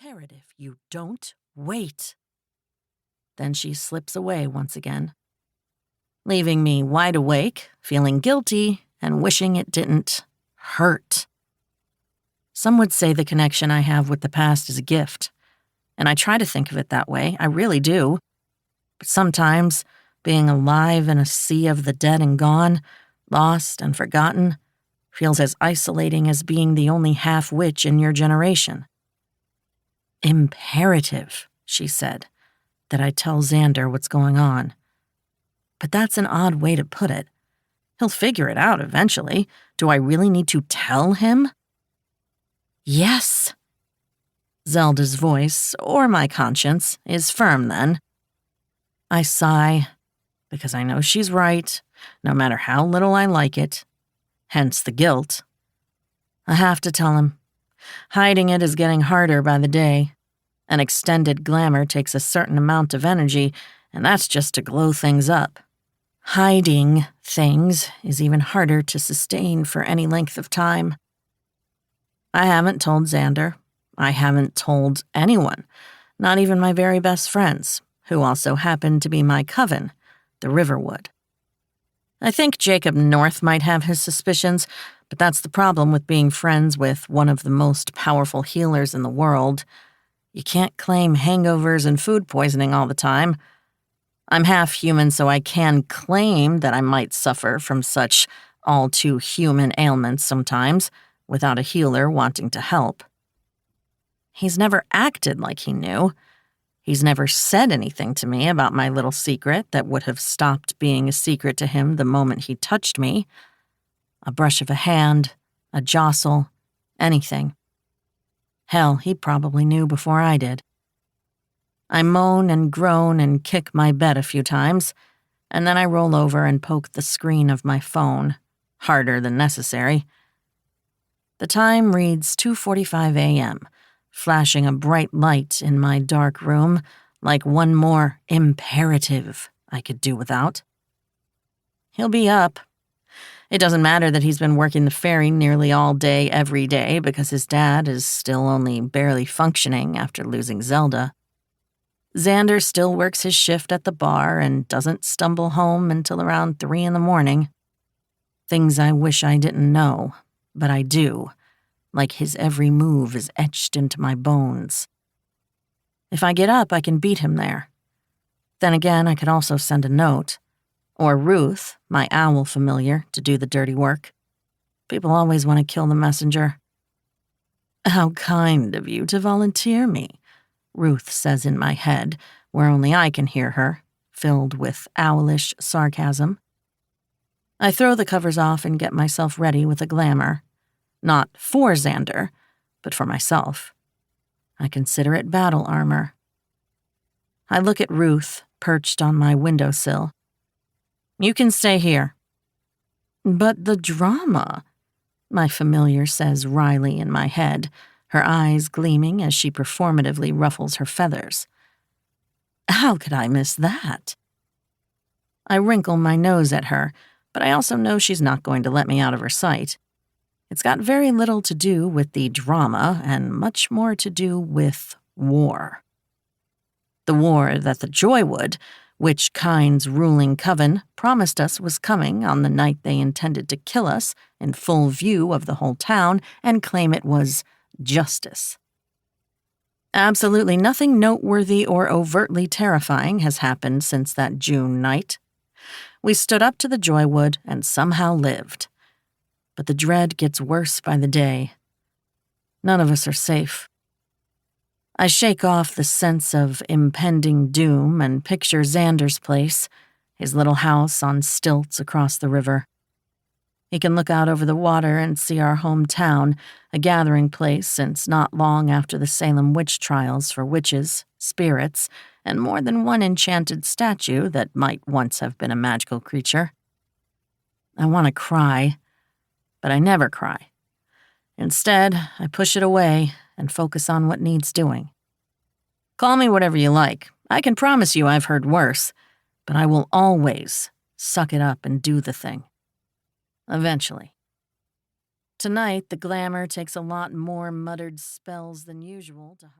imperative you don't wait." Then she slips away once again, leaving me wide awake, feeling guilty, and wishing it didn't hurt. Some would say the connection I have with the past is a gift, and I try to think of it that way, I really do. But sometimes, being alive in a sea of the dead and gone, lost and forgotten, feels as isolating as being the only half-witch in your generation. "Imperative," she said, "that I tell Zander what's going on." But that's an odd way to put it. He'll figure it out eventually. Do I really need to tell him? Yes. Zelda's voice, or my conscience, is firm then. I sigh, because I know she's right, no matter how little I like it. Hence the guilt. I have to tell him. Hiding it is getting harder by the day. An extended glamour takes a certain amount of energy, and that's just to glow things up. Hiding things is even harder to sustain for any length of time. I haven't told Zander. I haven't told anyone, not even my very best friends, who also happen to be my coven, the Riverwood. I think Jacob North might have his suspicions, but that's the problem with being friends with one of the most powerful healers in the world. You can't claim hangovers and food poisoning all the time. I'm half human, so I can claim that I might suffer from such all-too-human ailments sometimes, without a healer wanting to help. He's never acted like he knew. He's never said anything to me about my little secret that would have stopped being a secret to him the moment he touched me. A brush of a hand, a jostle, anything. Hell, he probably knew before I did. I moan and groan and kick my bed a few times, and then I roll over and poke the screen of my phone, harder than necessary. The time reads 2:45 a.m., flashing a bright light in my dark room like one more imperative I could do without. He'll be up. It doesn't matter that he's been working the ferry nearly all day every day because his dad is still only barely functioning after losing Zelda. Zander still works his shift at the bar and doesn't stumble home until around 3 in the morning. Things I wish I didn't know, but I do, like his every move is etched into my bones. If I get up, I can beat him there. Then again, I could also send a note. Or Ruth, my owl familiar, to do the dirty work. People always want to kill the messenger. "How kind of you to volunteer me," Ruth says in my head, where only I can hear her, filled with owlish sarcasm. I throw the covers off and get myself ready with a glamour. Not for Zander, but for myself. I consider it battle armor. I look at Ruth, perched on my windowsill. "You can stay here." "But the drama," my familiar says wryly in my head, her eyes gleaming as she performatively ruffles her feathers. "How could I miss that?" I wrinkle my nose at her, but I also know she's not going to let me out of her sight. It's got very little to do with the drama and much more to do with war. The war that the Joywood, which Kind's ruling coven, promised us was coming on the night they intended to kill us in full view of the whole town and claim it was justice. Absolutely nothing noteworthy or overtly terrifying has happened since that June night. We stood up to the Joywood and somehow lived. But the dread gets worse by the day. None of us are safe. I shake off the sense of impending doom and picture Zander's place, his little house on stilts across the river. He can look out over the water and see our hometown, a gathering place since not long after the Salem witch trials for witches, spirits, and more than one enchanted statue that might once have been a magical creature. I want to cry, but I never cry. Instead, I push it away and focus on what needs doing. Call me whatever you like. I can promise you I've heard worse, but I will always suck it up and do the thing. Eventually. Tonight, the glamour takes a lot more muttered spells than usual to hide.